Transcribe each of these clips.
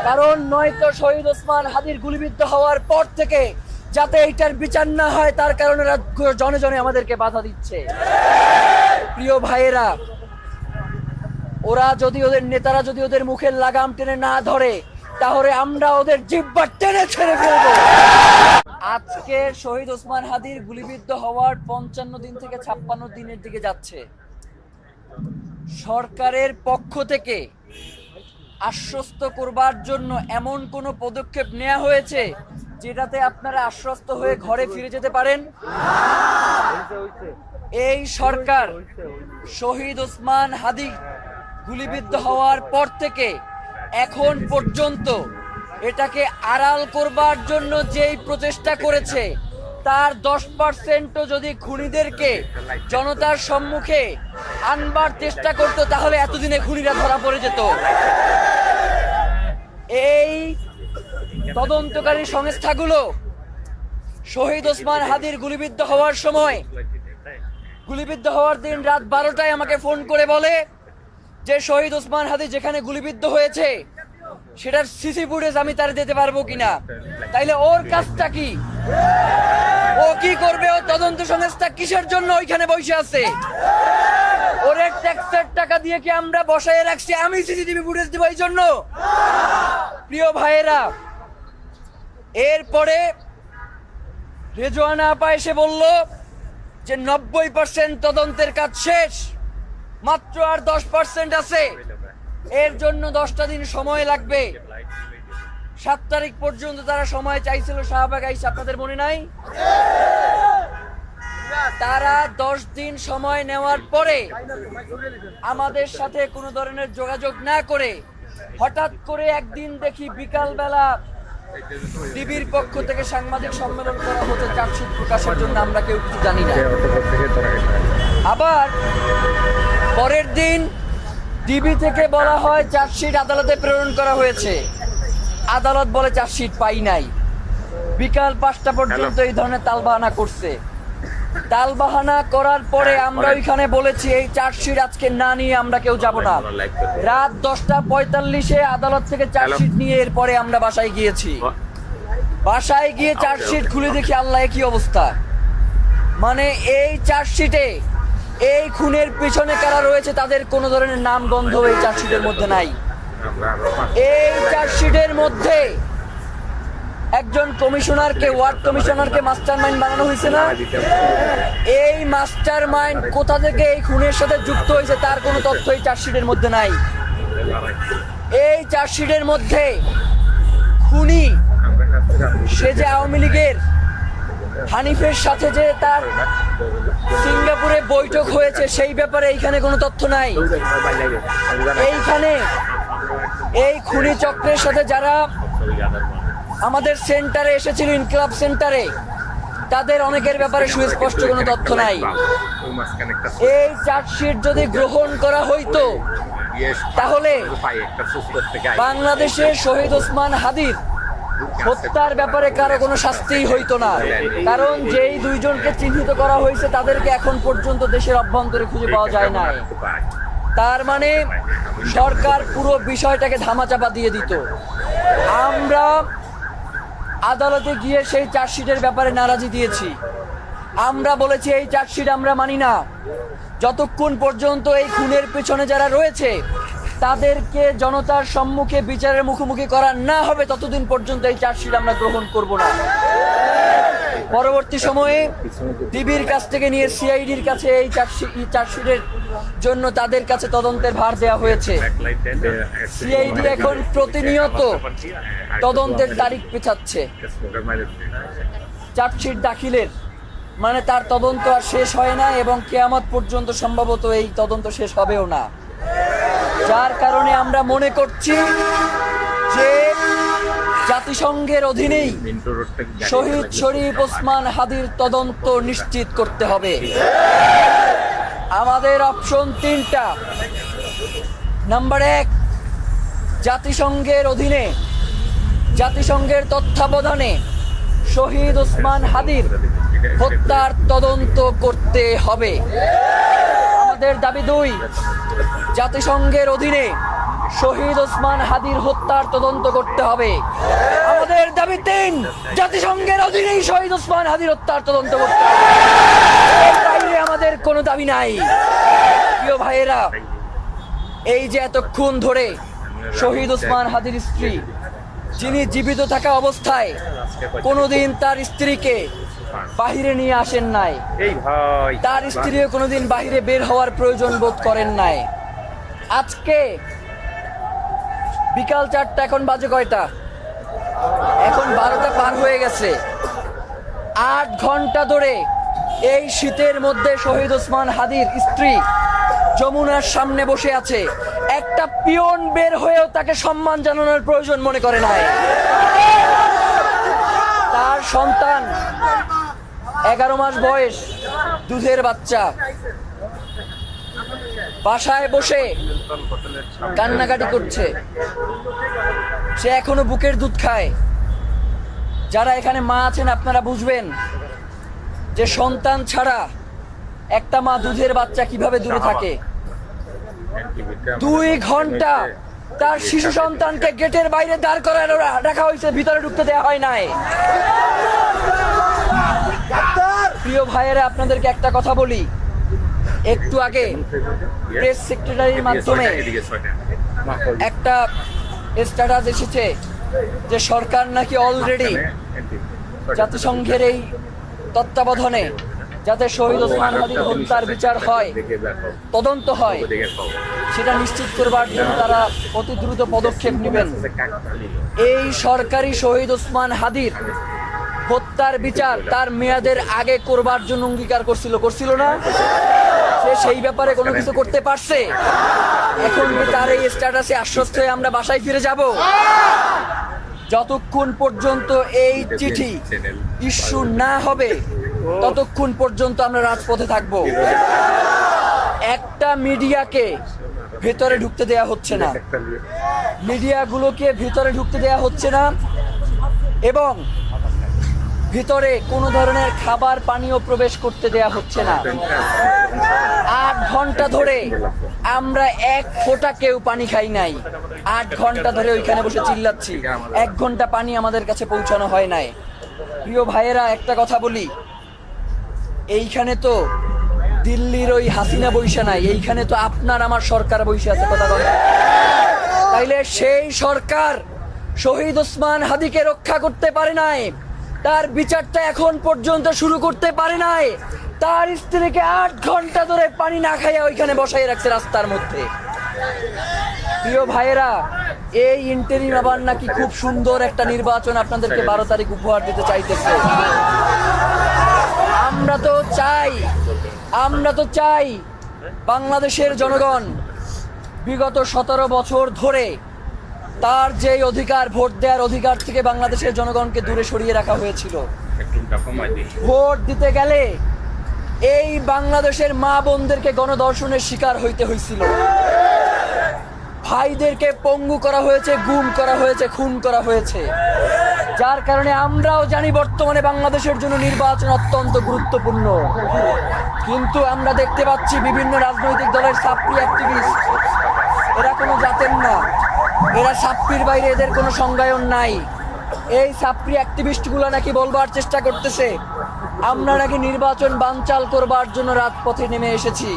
কারণ নয়তো শহীদ ওসমান হাদির গুলিবিদ্ধ হওয়ার পর থেকে যাতে এইটার বিচার না হয় তার কারণে জনে জনে আমাদেরকে বাধা দিচ্ছে। প্রিয় ভাইয়েরা, ওরা যদি ওদের নেতারা যদি ওদের মুখের লাগাম টেনে না ধরে তাহলে আমরা ওদের জিহ্বা টেনে ছেড়ে ফেলবো। আজকে শহীদ ওসমান হাদির গুলিবিদ্ধ হওয়ার 55 দিন থেকে 56 দিনের দিকে যাচ্ছে। সরকারের পক্ষ থেকে আশ্বস্ত করবার জন্য এমন কোনো পদক্ষেপ নেওয়া হয়েছে যেটাতে আপনারা আশ্বস্ত হয়ে ঘরে ফিরে যেতে পারেন? এই সরকার শহীদ ওসমান হাদি গুলিবিদ্ধ হওয়ার পর থেকে এখন পর্যন্ত এটাকে আড়াল করবার জন্য যেই প্রচেষ্টা করেছে তার 10%ও যদি খুনিদেরকে জনতার সম্মুখে আনবার চেষ্টা করতো তাহলে এতদিনে খুনিরা ধরা পড়ে যেত। এই তদন্তকারী সংস্থাগুলো শহীদ ওসমান হাদির গুলিবিদ্ধ হওয়ার সময়, গুলিবিদ্ধ হওয়ার দিন রাত 12টায় আমাকে ফোন করে বলে যে শহীদ ওসমান হাদি যেখানে গুলিবিদ্ধ হয়েছে সেটার সিসি ফুটেজ আমি তার দিতে পারবো কিনা। তাইলে ওর কাজটা কি? ও কি করবে? ও তদন্ত সংস্থা কিসের জন্য ওইখানে বসে আছে? ওরে ট্যাক্সের টাকা দিয়ে কি আমরা বসায় রাখছি আমি সিসিটিভি ফুটেজ দিব এই জন্য? প্রিয় ভাইয়েরা, এরপরে রেজওয়ানা আপা এসে বলল যে 90% তদন্তের কাজ শেষ, মাত্র আর 10% আছে, এর জন্য 10টা দিন সময় লাগবে। 7 তারিখ পর্যন্ত তারা সময় চাইছিল শাহবাগ আইসা, আপনাদের মনে নাই? তারা 10 দিন সময় নেওয়ার পরে আমাদের সাথে কোনো ধরনের যোগাযোগ না করে হঠাৎ করে একদিন দেখি বিকালবেলা টিভির পক্ষ থেকে সাংবাদিক সম্মেলন করা হচ্ছে চার্জশিট প্রকাশের জন্য, আমরা কেউ কিছু জানি না। আবার পরের দিন টিভি থেকে বলা হয় চার্জশিট আদালতে প্রেরণ করা হয়েছে, আদালত বলে চার্জশিট পাই নাই। বিকাল 5টা পর্যন্ত এই ধরনের তালবাহানা করছে। তালবাহানা করার পরে আমরা ওইখানে বলেছি এই চার্জশিট আজকে না নিয়ে আমরা কেউ যাব না। রাত 10:45-এ আদালত থেকে চার্জশিট নিয়ে এরপরে আমরা বাসায় গিয়েছি। বাসায় গিয়ে চার্জশিট খুলে দেখি আল্লাহ কি অবস্থা। মানে এই চার্জশিটে এই খুনের পিছনে কারা রয়েছে তাদের কোনো ধরনের নাম গন্ধ এই চার্জশিটের মধ্যে নাই। এই চার্জশিটের মধ্যে একজন কমিশনারকে, ওয়ার্ড কমিশনারকে মাস্টার মাইন্ড বানানো হয়েছে না? এই মাস্টার মাইন্ড কোথা থেকে এই খুনের সাথে যুক্ত হয়েছে তার কোনো তথ্য এই চার্জশিটের মধ্যে নাই। এই চার্জশিটের মধ্যে খুনি সে যে আওয়ামী লীগের হানিফের সাথে যে তার সিঙ্গাপুরে বৈঠক হয়েছে সেই ব্যাপারে এইখানে কোনো তথ্য নাই। এইখানে এই খুনি চক্রের সাথে যারা আমাদের সেন্টারে এসেছিল, ইনকিলাব সেন্টারে, তাদের অনেকের ব্যাপারে সুস্পষ্ট কোনো তথ্য নাই। এই চার্জশিট যদি গ্রহণ করা হইতো তাহলে বাংলাদেশে শহীদ ওসমান হাদির হত্যার ব্যাপারে কারো কোনো শাস্তিই হইতো না। কারণ যেই দুইজনকে চিহ্নিত করা হয়েছে তাদেরকে এখন পর্যন্ত দেশের অভ্যন্তরে খুঁজে পাওয়া যায় না। তার মানে সরকার পুরো বিষয়টাকে ধামাচাপা দিয়ে দিত। আমরা আদালতে গিয়ে সেই চার্জশিটের ব্যাপারে নারাজি দিয়েছি। আমরা বলেছি এই চার্জশিট আমরা মানি না। যতক্ষণ পর্যন্ত এই খুনের পেছনে যারা রয়েছে তাদেরকে জনতার সম্মুখে বিচারের মুখোমুখি করা না হবে ততদিন পর্যন্ত এই চার্জশিট আমরা গ্রহণ করব না। পরবর্তী সময়ে টিভির কাছ থেকে নিয়ে সিআইডির কাছে এই চার্জশিটের জন্য তাদের কাছে তদন্তের ভার দেওয়া হয়েছে। সিআইডি এখন প্রতিনিয়ত তদন্তের তারিখ পেছাচ্ছে। চার্জশিট দাখিলের মানে তার তদন্ত আর শেষ হয় না এবং কিয়ামত পর্যন্ত সম্ভবত এই তদন্ত শেষ হবেও না। যার কারণে আমরা মনে করছি যে জাতিসংঘের অধীনেই শহীদ শরীফ ওসমান হাদির তদন্ত নিশ্চিত করতে হবে। আমাদের অপশন 3টা। নাম্বার 1, জাতিসংঘের অধীনে, জাতিসংঘের তত্ত্বাবধানে শহীদ ওসমান হাদির হত্যার তদন্ত করতে হবে। আমাদের দাবি 2, জাতিসংঘের অধীনে শহীদ ওসমান হাদির হত্যার তদন্ত করতে হবে। আমাদের দাবি ৩, জাতিসংঘের অধীনেই শহীদ ওসমান হাদির হত্যার তদন্ত করতে হবে। এর বাইরে আমাদের কোনো দাবি নাই। প্রিয় ভাইয়েরা, এই যে এতক্ষণ ধরে শহীদ ওসমান হাদির স্ত্রী, যিনি জীবিত থাকা অবস্থায় কোনোদিন তার স্ত্রীকে বাহিরে নিয়ে আসেন নাই, তার স্ত্রীও কোনোদিন বাহিরে বের হওয়ার প্রয়োজন বোধ করেন নাই। আজকে বিকাল 4টা, এখন বাজে কয়টা? এখন 12টা পার হয়ে গেছে। 8 ঘন্টা ধরে এই শীতের মধ্যে শহীদ ওসমান হাদির স্ত্রী যমুনার সামনে বসে আছে। একটা পিয়ন বের হয়েও তাকে সম্মান জানানোর প্রয়োজন মনে করে নাই। তার সন্তান 11 মাস বয়স, দুধের বাচ্চা, বাসায় বসে কান্নাকাটি করছে। সে এখনো বুকের দুধ খায়। যারা এখানে মা আছেন আপনারা বুঝবেন যে সন্তান ছাড়া একটা মা দুধের বাচ্চা কিভাবে দূরে থাকে। 2 ঘন্টা তার শিশু সন্তানকে গেটের বাইরে দাঁড় করায় রাখা হয়েছে, ভিতরে ঢুকতে দেওয়া হয় নাই। প্রিয় ভাইয়েরা, আপনাদেরকে একটা কথা বলি। একটু আগে প্রেস সেক্রেটারির মাধ্যমে একটা স্ট্যাটাস এসেছে যে সরকার নাকি অলরেডি জাতিসংঘের এই তত্ত্বাবধানে যাতে শহীদ ওসমান হাদির হত্যার বিচার হয়, তদন্ত হয়, সেটা নিশ্চিত করবার জন্য তারা অতি দ্রুত পদক্ষেপ নেবেন। এই সরকারি শহীদ ওসমান হাদির হত্যার বিচার তার মেয়াদের আগে করবার জন্য অঙ্গীকার করছিল না? সে সেই ব্যাপারে কোনো কিছু করতে পারছে? এখন কি তার এই স্ট্যাটাসে আশ্বস্ত হয়ে আমরা বাসায় ফিরে যাব? যতক্ষণ পর্যন্ত এই চিঠি ইস্যু না হবে ততক্ষণ পর্যন্ত আমরা রাজপথে থাকব। একটা মিডিয়াকে ভেতরে ঢুকতে দেয়া হচ্ছে না, মিডিয়াগুলোকে ভিতরে ঢুকতে দেয়া হচ্ছে না, এবং ভিতরে কোনো ধরনের খাবার পানীয় প্রবেশ করতে দেয়া হচ্ছে না। 8 ঘন্টা ধরে আমরা 1 ফোঁটা কেউ পানি খাই নাই। 8 ঘন্টা ধরে ওইখানে বসে চিল্লাচ্ছি, 1 ঘন্টা পানি আমাদের কাছে পৌঁছানো হয় নাই। প্রিয় ভাইয়েরা, একটা কথা বলি, এইখানে তো দিল্লির ওই হাসিনা বইসা নাই, এইখানে তো আপনার আমার সরকার বইসা আছে। কথা বলে তাইলে সেই সরকার শহীদ ওসমান হাদিকে রক্ষা করতে পারে নাই, তার বিচারটা এখন পর্যন্ত শুরু করতে পারে নাই, তার স্ত্রীকে 8 ঘন্টা ধরে পানি না খাইয়া ওইখানে বসাই রাখছে রাস্তার মধ্যে। প্রিয় ভাইয়েরা, এই ইন্টারিম আবার নাকি খুব সুন্দর একটা নির্বাচন আপনাদেরকে 12 তারিখ উপহার দিতে চাইতেছে। আমরা তো চাই বাংলাদেশের জনগণ বিগত 17 বছর ধরে তার যে অধিকার, ভোট দেওয়ার অধিকার থেকে বাংলাদেশের জনগণকে দূরে সরিয়ে রাখা হয়েছিল। ভোট দিতে গেলে এই বাংলাদেশের মা বোনদেরকে গণধর্ষণের শিকার হইতে হয়েছিল, ভাইদেরকে পঙ্গু করা হয়েছে, গুম করা হয়েছে, খুন করা হয়েছে। যার কারণে আমরাও জানি বর্তমানে বাংলাদেশের জন্য নির্বাচন অত্যন্ত গুরুত্বপূর্ণ। কিন্তু আমরা দেখতে পাচ্ছি বিভিন্ন রাজনৈতিক দলের ছাত্রী অ্যাক্টিভিস্ট, এরা কোনো জাতের না, এরা ছাত্রীর বাইরে এদের কোনো সংজ্ঞায়ন নাই। এই ছাত্রী অ্যাক্টিভিস্টগুলো নাকি বলবার চেষ্টা করতেছে আমরা নাকি নির্বাচন বানচাল করবার জন্য রাজপথে নেমে এসেছি।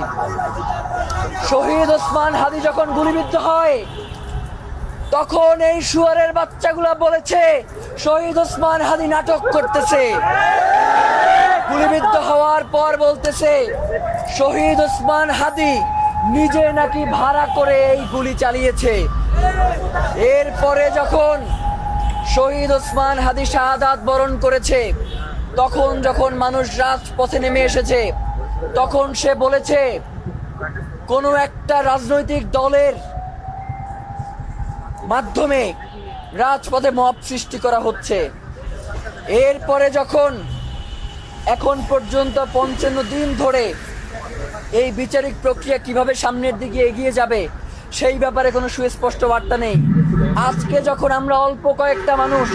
শহীদ ওসমান হাদি যখন গুলিবিদ্ধ হয় তখন এই শুয়ারের বাচ্চাগুলা বলেছে শহীদ ওসমান হাদি নাটক করতেছে। গুলিবিদ্ধ হওয়ার পর বলতেছে শহীদ ওসমান হাদি নিজে নাকি ভাড়া করে এই গুলি চালিয়েছে। এরপরে যখন শহীদ ওসমান হাদি শাহাদাত বরণ করেছে, তখন যখন মানুষ রাজপথে নেমে এসেছে, তখন সে বলেছে কোনো একটা রাজনৈতিক দলের মাধ্যমে রাজপথে মব সৃষ্টি করা হচ্ছে। এরপরে যখন এখন পর্যন্ত 55 দিন ধরে এই বিচারিক প্রক্রিয়া কিভাবে সামনের দিকে এগিয়ে যাবে সেই ব্যাপারে কোনো সুস্পষ্ট বার্তা নেই। আজকে যখন আমরা অল্প কয়েকটা মানুষ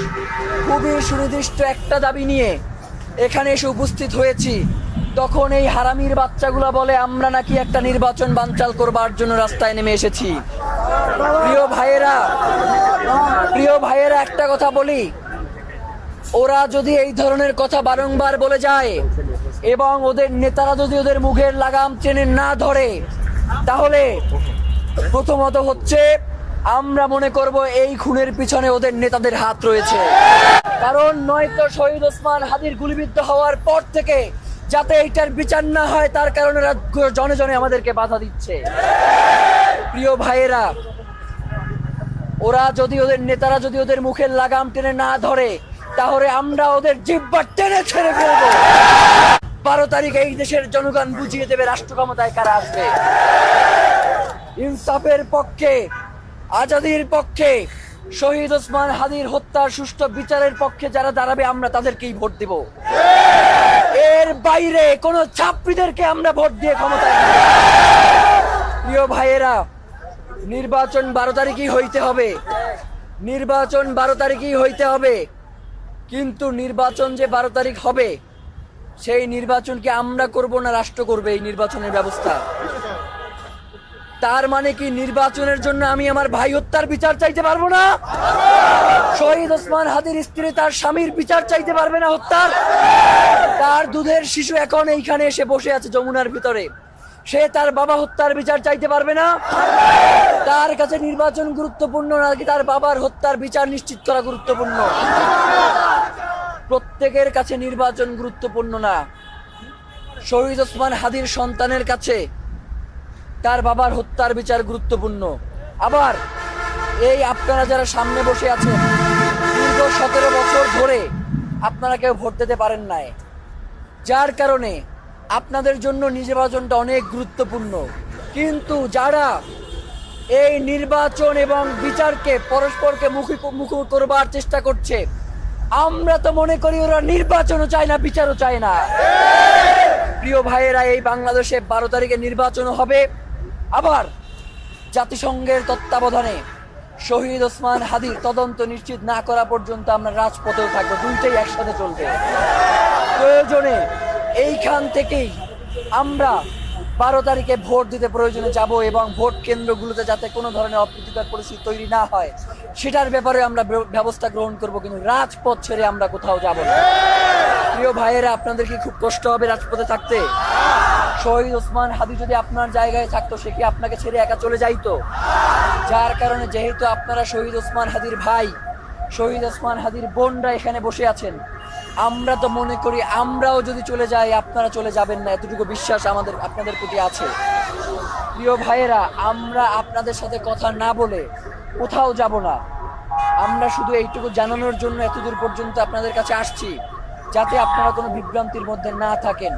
খুবই সুনির্দিষ্ট একটা দাবি নিয়ে এখানে এসে উপস্থিত হয়েছি, তখন এই হারামির বাচ্চাগুলা বলে আমরা নাকি একটা নির্বাচন বানচাল করবার জন্য রাস্তায় নেমে এসেছি। প্রিয় ভাইয়েরা একটা কথা বলি, ওরা যদি এই ধরনের কথা বারংবার বলে যায় এবং ওদের নেতারা যদি ওদের মুখের লাগাম টেনে না ধরে, তাহলে প্রথমত হচ্ছে আমরা মনে করব এই খুনের পিছনে ওদের নেতাদের হাত রয়েছে। কারণ নয়তো শহীদ ওসমান হাদির গুলিবিদ্ধ হওয়ার পর থেকে যাতে এইটার বিচার না হয় তার কারণে জনে জনে আমাদেরকে বাধা দিচ্ছে। প্রিয় ভাইয়েরা, ওদের নেতারা যদি ওদের মুখের লাগাম টেনে না ধরে, তাহলে আমরা ওদের জিহ্বা টেনে ছেড়ে ফেলবো। 12 তারিখ এই দেশের জনগণ বুঝিয়ে দেবে রাষ্ট্র ক্ষমতায় কারা আসবে। ইনসাফের পক্ষে, আজাদির পক্ষে, শহীদ ওসমান হাদির হত্যার সুষ্ঠু বিচারের পক্ষে যারা দাঁড়াবে আমরা তাদেরকেই ভোট দেব। এর বাইরে কোন ছাত্রীদেরকে আমরা ভোট দিয়ে ক্ষমতায় আনবো না। প্রিয় ভাইয়েরা, নির্বাচন 12 তারিখই হইতে হবে, নির্বাচন 12 তারিখই হইতে হবে। কিন্তু নির্বাচন যে 12 তারিখ হবে, সেই নির্বাচনকে আমরা করব না রাষ্ট্র করবে এই নির্বাচনের ব্যবস্থা। তার মানে কি নির্বাচনের জন্য আমি আমার ভাই হত্যার বিচার চাইতে পারবো না? শহীদ ওসমান হাদির স্ত্রী তার স্বামীর বিচার চাইতে পারবে না হত্যার? তার দুধের শিশু এখন এইখানে এসে বসে আছে যমুনার ভিতরে, সে তার বাবা হত্যার বিচার চাইতে পারবে না? তার কাছে নির্বাচন গুরুত্বপূর্ণ নাকি তার বাবার হত্যার বিচার নিশ্চিত করা গুরুত্বপূর্ণ? প্রত্যেকের কাছে নির্বাচন গুরুত্বপূর্ণ না। শহীদ ওসমান হাদির সন্তানের কাছে তার বাবার হত্যার বিচার গুরুত্বপূর্ণ। আবার এই আপনারা যারা সামনে বসে আছেন, দীর্ঘ 17 বছর ধরে আপনারা কেউ ভোট দিতে পারেন নাই, যার কারণে আপনাদের জন্য নির্বাচনটা অনেক গুরুত্বপূর্ণ। কিন্তু যারা এই নির্বাচন এবং বিচারকে পরস্পরকে মুখোমুখি করবার চেষ্টা করছে, আমরা তো মনে করি ওরা নির্বাচনও চায় না, বিচারও চায় না। প্রিয় ভাইয়েরা, এই বাংলাদেশে 12 তারিখে নির্বাচন হবে। আবার জাতিসংঘের তত্ত্বাবধানে শহীদ ওসমান হাদির তদন্ত নিশ্চিত না করা পর্যন্ত আমরা রাজপথেও থাকবো, দুইটাই একসাথে চলবে। প্রয়োজনে এইখান থেকেই আমরা 12 তারিখে ভোট দিতে প্রয়োজনে যাব এবং ভোট কেন্দ্রগুলোতে যাতে কোনো ধরনের অপ্রীতিকর পরিস্থিতি তৈরি না হয় সেটার ব্যাপারে আমরা ব্যবস্থা গ্রহণ করব, কিন্তু রাজপথ ছেড়ে আমরা কোথাও যাব না। প্রিয় ভাইয়েরা, আপনাদের কি খুব কষ্ট হবে রাজপথে থাকতে? শহীদ ওসমান হাদি যদি আপনার জায়গায় থাকতো, সে কি আপনাকে ছেড়ে একা চলে যাইতো? যার কারণে যেহেতু আপনারা শহীদ ওসমান হাদির ভাই, শহীদ ওসমান হাদির বোনরা এখানে বসে আছেন, আমরা তো মনে করি আমরাও যদি চলে যাই আপনারা চলে যাবেন না, এতটুকু বিশ্বাস আমাদের আপনাদের প্রতি আছে। প্রিয় ভাইয়েরা, আমরা আপনাদের সাথে কথা না বলে কোথাও যাব না। আমরা শুধু এইটুকু জানানোর জন্য এতদূর পর্যন্ত আপনাদের কাছে আসছি, যাতে আপনারা কোনো বিভ্রান্তির মধ্যে না থাকেন।